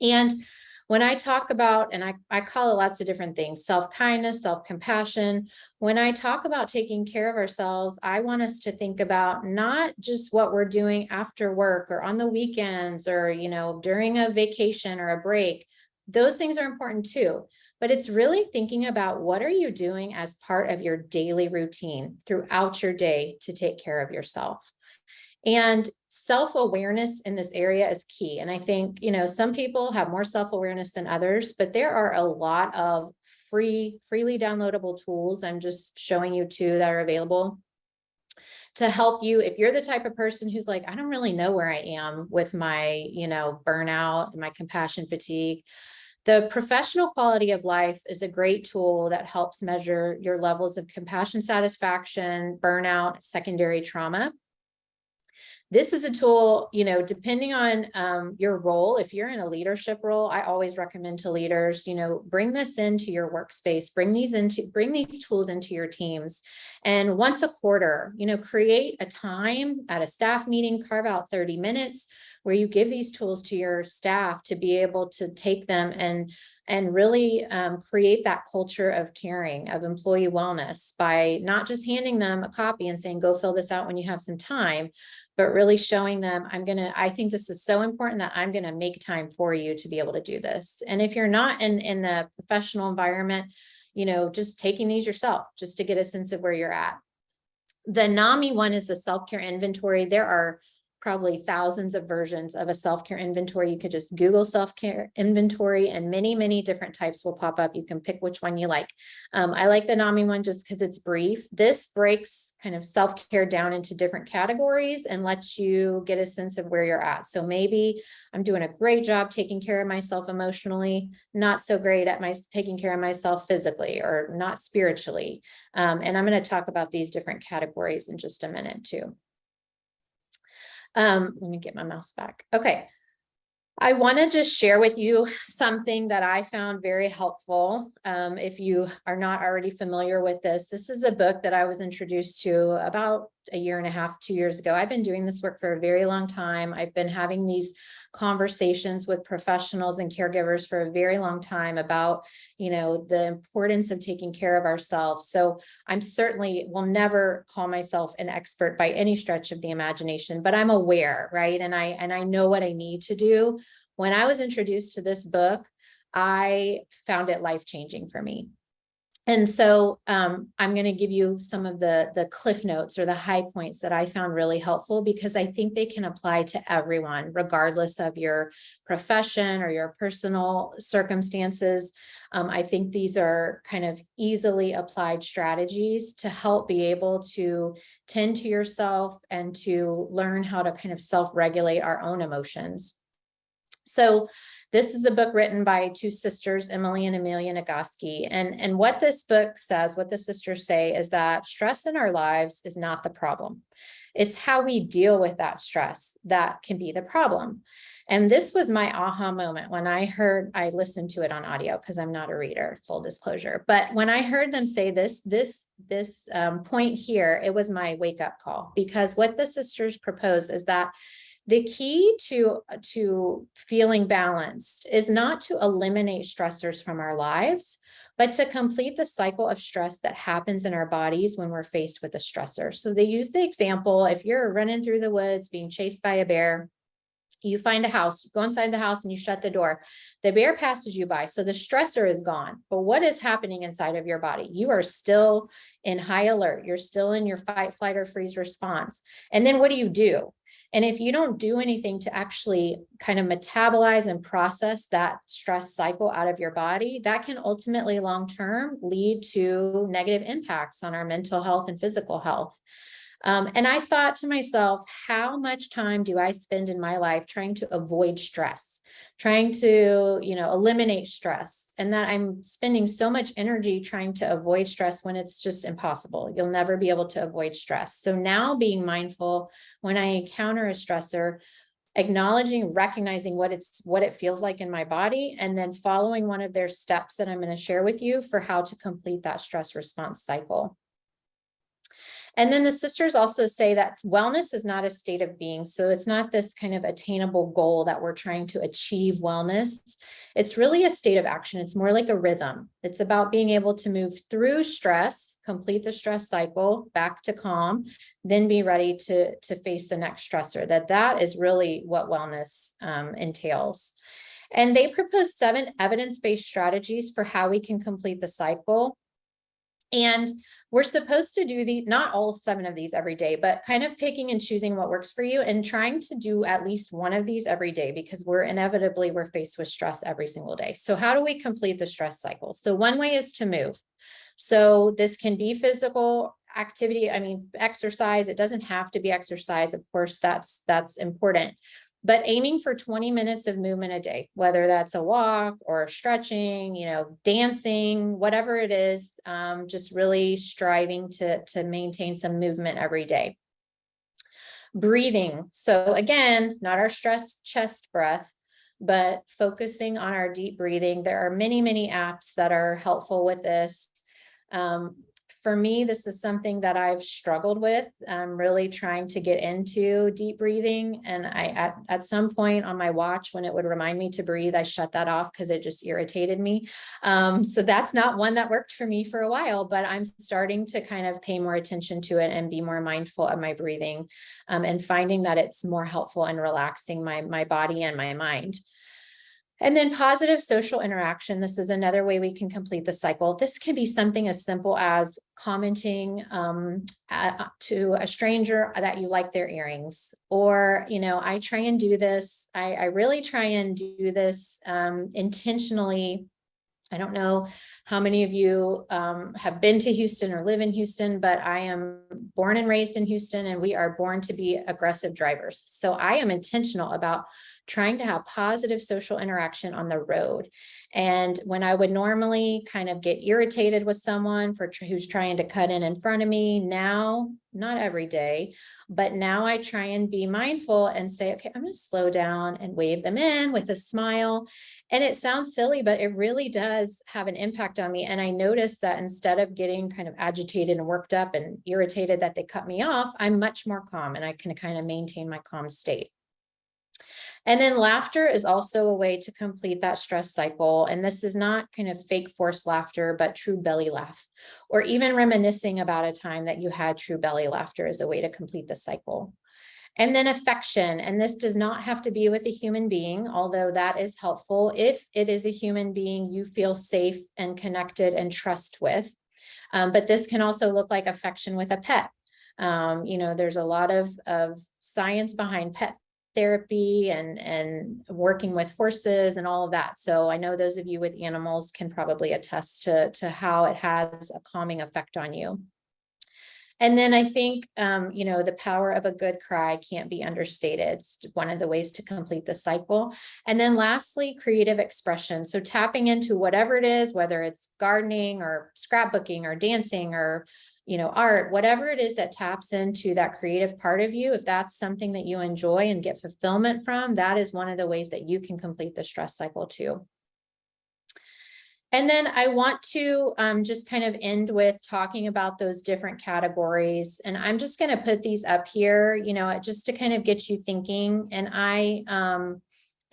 Speaker 2: And when I talk about, and I call it lots of different things, self-kindness, self-compassion, when I talk about taking care of ourselves, I want us to think about not just what we're doing after work or on the weekends or, during a vacation or a break. Those things are important too, but it's really thinking about what are you doing as part of your daily routine throughout your day to take care of yourself. And self-awareness in this area is key. And I think, some people have more self-awareness than others, but there are a lot of freely downloadable tools. I'm just showing you two that are available to help you if you're the type of person who's like, I don't really know where I am with my, burnout and my compassion fatigue. The professional quality of life is a great tool that helps measure your levels of compassion satisfaction, burnout, secondary trauma. This is a tool, depending on your role. If you're in a leadership role, I always recommend to leaders, bring this into your workspace, bring these tools into your teams. And once a quarter, create a time at a staff meeting, carve out 30 minutes where you give these tools to your staff to be able to take them and really create that culture of caring, of employee wellness, by not just handing them a copy and saying, go fill this out when you have some time, but really showing them, I think this is so important that I'm going to make time for you to be able to do this. And if you're not in the professional environment, just taking these yourself, just to get a sense of where you're at. The NAMI one is the self-care inventory. There are probably thousands of versions of a self-care inventory. You could just Google self-care inventory and many, many different types will pop up. You can pick which one you like. I like the NAMI one just because it's brief. This breaks kind of self-care down into different categories and lets you get a sense of where you're at. So maybe I'm doing a great job taking care of myself emotionally, not so great at taking care of myself physically or not spiritually. And I'm going to talk about these different categories in just a minute too. Let me get my mouse back. Okay. I want to just share with you something that I found very helpful. If you are not already familiar with this is a book that I was introduced to about a year and a half, 2 years ago. I've been doing this work for a very long time. I've been having these conversations with professionals and caregivers for a very long time about, the importance of taking care of ourselves. So I'm certainly will never call myself an expert by any stretch of the imagination, but I'm aware, right? And I know what I need to do. When I was introduced to this book, I found it life-changing for me. And so I'm going to give you some of the cliff notes or the high points that I found really helpful, because I think they can apply to everyone, regardless of your profession or your personal circumstances. I think these are kind of easily applied strategies to help be able to tend to yourself and to learn how to kind of self-regulate our own emotions. So this is a book written by two sisters, Emily and Amelia Nagoski. And what this book says, what the sisters say, is that stress in our lives is not the problem. It's how we deal with that stress that can be the problem. And this was my aha moment when I listened to it on audio because I'm not a reader, full disclosure. But when I heard them say this point here, it was my wake up call, because what the sisters propose is that the key to feeling balanced is not to eliminate stressors from our lives, but to complete the cycle of stress that happens in our bodies when we're faced with a stressor. So they use the example, if you're running through the woods, being chased by a bear, you find a house, you go inside the house and you shut the door. The bear passes you by. So the stressor is gone. But what is happening inside of your body? You are still in high alert. You're still in your fight, flight, or freeze response. And then what do? And if you don't do anything to actually kind of metabolize and process that stress cycle out of your body, that can ultimately long-term lead to negative impacts on our mental health and physical health. And I thought to myself, how much time do I spend in my life trying to avoid stress, trying to, eliminate stress, and that I'm spending so much energy trying to avoid stress when it's just impossible. You'll never be able to avoid stress. So now being mindful when I encounter a stressor, acknowledging, recognizing what it feels like in my body, and then following one of their steps that I'm going to share with you for how to complete that stress response cycle. And then the sisters also say that wellness is not a state of being. So it's not this kind of attainable goal that we're trying to achieve wellness. It's really a state of action. It's more like a rhythm. It's about being able to move through stress, complete the stress cycle, back to calm, then be ready to face the next stressor. That is really what wellness entails. And they propose 7 evidence-based strategies for how we can complete the cycle. And we're supposed to do not all 7 of these every day, but kind of picking and choosing what works for you and trying to do at least 1 of these every day, because we're faced with stress every single day. So how do we complete the stress cycle? So one way is to move. So this can be physical activity. I mean, exercise. It doesn't have to be exercise. Of course, that's important. But aiming for 20 minutes of movement a day, whether that's a walk or stretching, dancing, whatever it is, just really striving to maintain some movement every day. Breathing. So again, not our stress chest breath, but focusing on our deep breathing. There are many, many apps that are helpful with this. For me, this is something that I've struggled with. I'm really trying to get into deep breathing. And at some point on my watch, when it would remind me to breathe, I shut that off because it just irritated me. So that's not one that worked for me for a while, but I'm starting to kind of pay more attention to it and be more mindful of my breathing, and finding that it's more helpful and relaxing my body and my mind. And then positive social interaction. This is another way we can complete the cycle. This can be something as simple as commenting to a stranger that you like their earrings. Or, I try and do this. I really try and do this intentionally. I don't know how many of you have been to Houston or live in Houston, but I am born and raised in Houston, and we are born to be aggressive drivers. So I am intentional about trying to have positive social interaction on the road. And when I would normally kind of get irritated with someone who's trying to cut in front of me, now, not every day, but now I try and be mindful and say, okay, I'm going to slow down and wave them in with a smile. And it sounds silly, but it really does have an impact on me. And I noticed that instead of getting kind of agitated and worked up and irritated that they cut me off, I'm much more calm, and I can kind of maintain my calm state. And then laughter is also a way to complete that stress cycle. And this is not kind of fake forced laughter, but true belly laugh, or even reminiscing about a time that you had true belly laughter is a way to complete the cycle. And then affection. And this does not have to be with a human being, although that is helpful if it is a human being you feel safe and connected and trust with. But this can also look like affection with a pet. There's a lot of science behind pet therapy and working with horses and all of that. So I know those of you with animals can probably attest to how it has a calming effect on you. And then I think, the power of a good cry can't be understated. It's one of the ways to complete the cycle. And then lastly, creative expression. So tapping into whatever it is, whether it's gardening or scrapbooking or dancing or art, whatever it is that taps into that creative part of you, if that's something that you enjoy and get fulfillment from, that is one of the ways that you can complete the stress cycle too. And then I want to just kind of end with talking about those different categories. And I'm just going to put these up here, just to kind of get you thinking. And I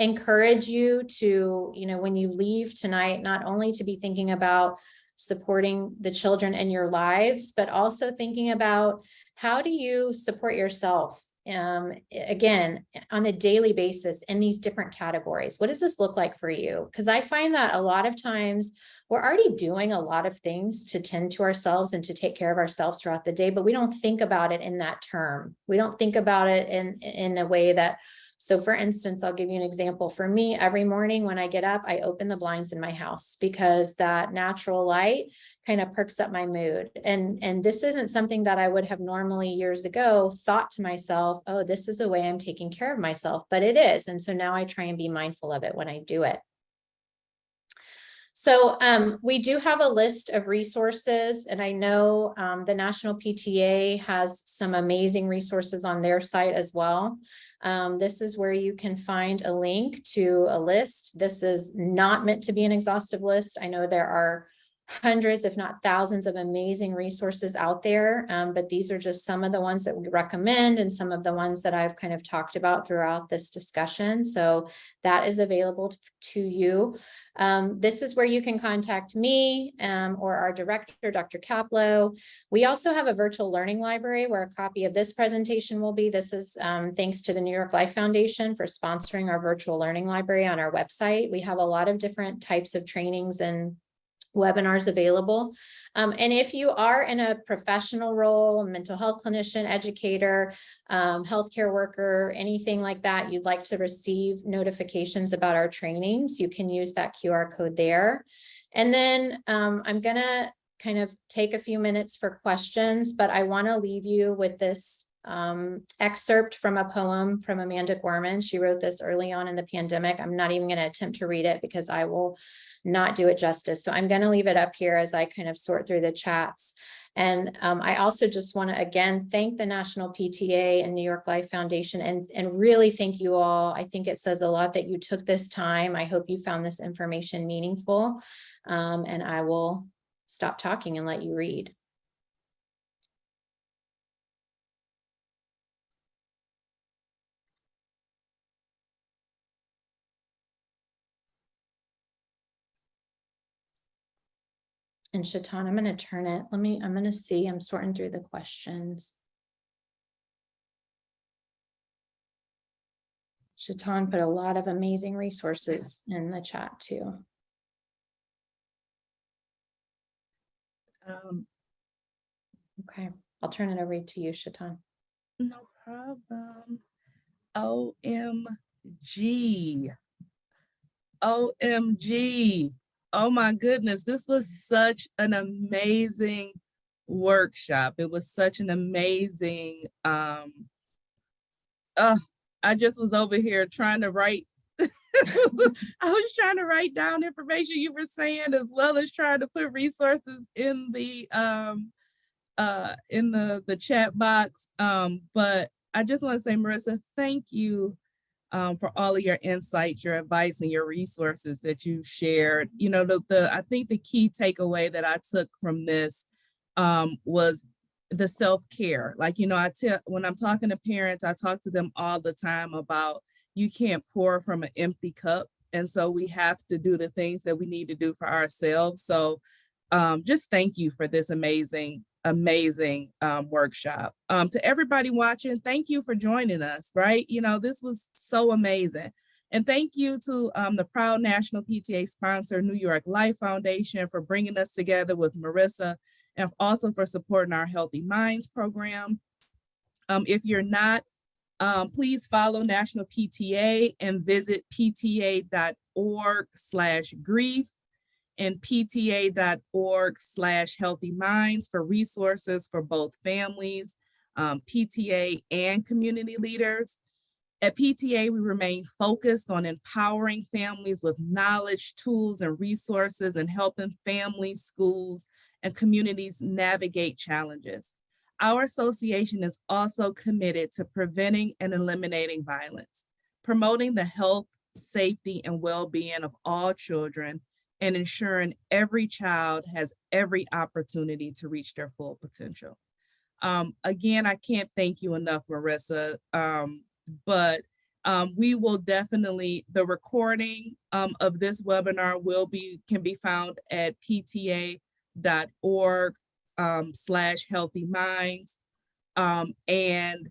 Speaker 2: encourage you to, when you leave tonight, not only to be thinking about supporting the children in your lives, but also thinking about how do you support yourself, again, on a daily basis in these different categories. What does this look like for you? Because I find that a lot of times we're already doing a lot of things to tend to ourselves and to take care of ourselves throughout the day, but we don't think about it in that term. We don't think about it in a way that, so for instance, I'll give you an example. For me, every morning when I get up, I open the blinds in my house because that natural light kind of perks up my mood. And this isn't something that I would have normally years ago thought to myself, oh, this is a way I'm taking care of myself, but it is. And so now I try and be mindful of it when I do it. So we do have a list of resources, and I know the National PTA has some amazing resources on their site as well. This is where you can find a link to a list. This is not meant to be an exhaustive list. I know there are hundreds, if not thousands, of amazing resources out there, but these are just some of the ones that we recommend and some of the ones that I've kind of talked about throughout this discussion. So that is available to you. This is where you can contact me or our director, Dr. Kaplow. We also have a virtual learning library where a copy of this presentation will be. This is thanks to the New York Life Foundation for sponsoring our virtual learning library on our website. We have a lot of different types of trainings and webinars available. And if you are in a professional role, mental health clinician, educator, healthcare worker, anything like that, you'd like to receive notifications about our trainings, you can use that QR code there. And then I'm gonna kind of take a few minutes for questions, but I want to leave you with this excerpt from a poem from Amanda Gorman. She wrote this early on in the pandemic. I'm not even going to attempt to read it because I will not do it justice. So I'm going to leave it up here as I kind of sort through the chats. And I also just want to again thank the National PTA and New York Life Foundation and really thank you all. I think it says a lot that you took this time. I hope you found this information meaningful. And I will stop talking and let you read. And Shaitan, I'm going to turn it. I'm going to see, I'm sorting through the questions. Shaitan put a lot of amazing resources in the chat too. Okay, I'll turn it over to you, Shaitan.
Speaker 1: No problem. OMG. OMG. Oh my goodness, this was such an amazing workshop. It was such an amazing, I just was over here trying to write. I was trying to write down information you were saying, as well as trying to put resources in the chat box. But I just want to say, Marissa, thank you for all of your insights, your advice, and your resources that you shared. You know, I think the key takeaway that I took from this was the self-care. Like, you know, when I'm talking to parents, I talk to them all the time about you can't pour from an empty cup. And so we have to do the things that we need to do for ourselves. So just thank you for this amazing workshop. To everybody watching, thank you for joining us, right? You know, this was so amazing. And thank you to the proud National PTA sponsor, New York Life Foundation, for bringing us together with Marissa, and also for supporting our Healthy Minds program. If you're not, please follow National PTA and visit pta.org/grief and pta.org/healthy minds for resources for both families, PTA, and community leaders. At PTA, we remain focused on empowering families with knowledge, tools, and resources, and helping families, schools, and communities navigate challenges. Our association is also committed to preventing and eliminating violence, promoting the health, safety, and well-being of all children, and ensuring every child has every opportunity to reach their full potential. Again, I can't thank you enough, Marissa, but we will definitely, the recording of this webinar can be found at pta.org/healthy minds. And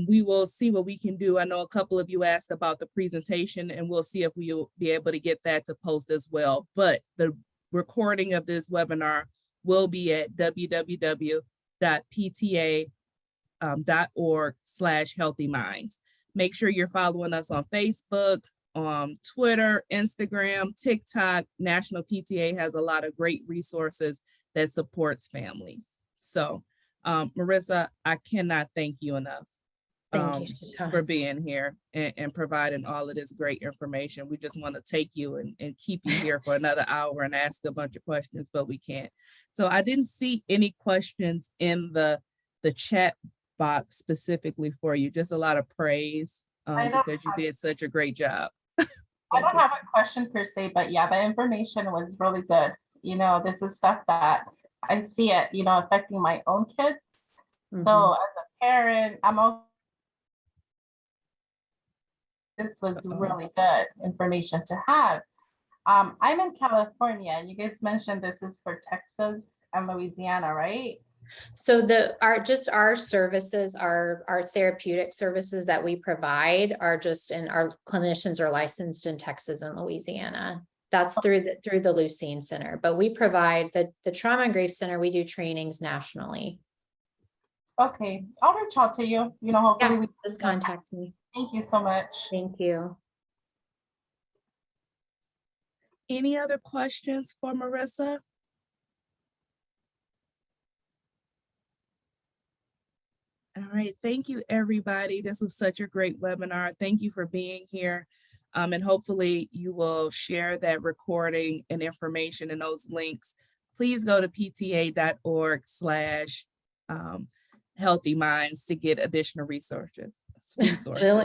Speaker 1: we will see what we can do. I know a couple of you asked about the presentation, and we'll see if we'll be able to get that to post as well. But the recording of this webinar will be at www.pta.org/healthy minds. Make sure you're following us on Facebook, Twitter, Instagram, TikTok. National PTA has a lot of great resources that supports families. So Marissa, I cannot thank you enough for being here and providing all of this great information. We just want to take you and keep you here for another hour and ask a bunch of questions, but we can't. So I didn't see any questions in the chat box specifically for you, just a lot of praise because you did such a great job.
Speaker 3: I don't have a question per se, but yeah, the information was really good. You know, this is stuff that I see it, you know, affecting my own kids. Mm-hmm. So as a parent, this was really good information to have. I'm in California, and you guys mentioned this is for Texas and Louisiana, right?
Speaker 2: So our services, our therapeutic services that we provide are just our clinicians are licensed in Texas and Louisiana. That's through the Lucene Center, but we provide the Trauma and Grief Center. We do trainings nationally.
Speaker 3: Okay, I'll reach out to you. You know, hopefully we
Speaker 2: Just contact me.
Speaker 3: Thank you so much.
Speaker 2: Thank you.
Speaker 1: Any other questions for Marissa? All right, thank you, everybody. This was such a great webinar. Thank you for being here. And hopefully you will share that recording and information and those links. Please go to pta.org/healthy minds to get additional resources.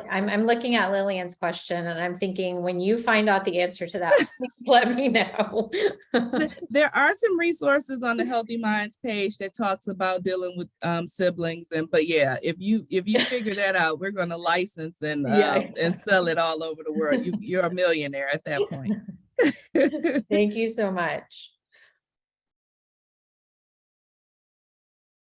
Speaker 2: I'm looking at Lillian's question and I'm thinking, when you find out the answer to that, please let me know.
Speaker 1: There are some resources on the Healthy Minds page that talks about dealing with siblings, but yeah, if you figure that out, we're going to license and sell it all over the world. You're a millionaire at that point.
Speaker 2: Thank you so much.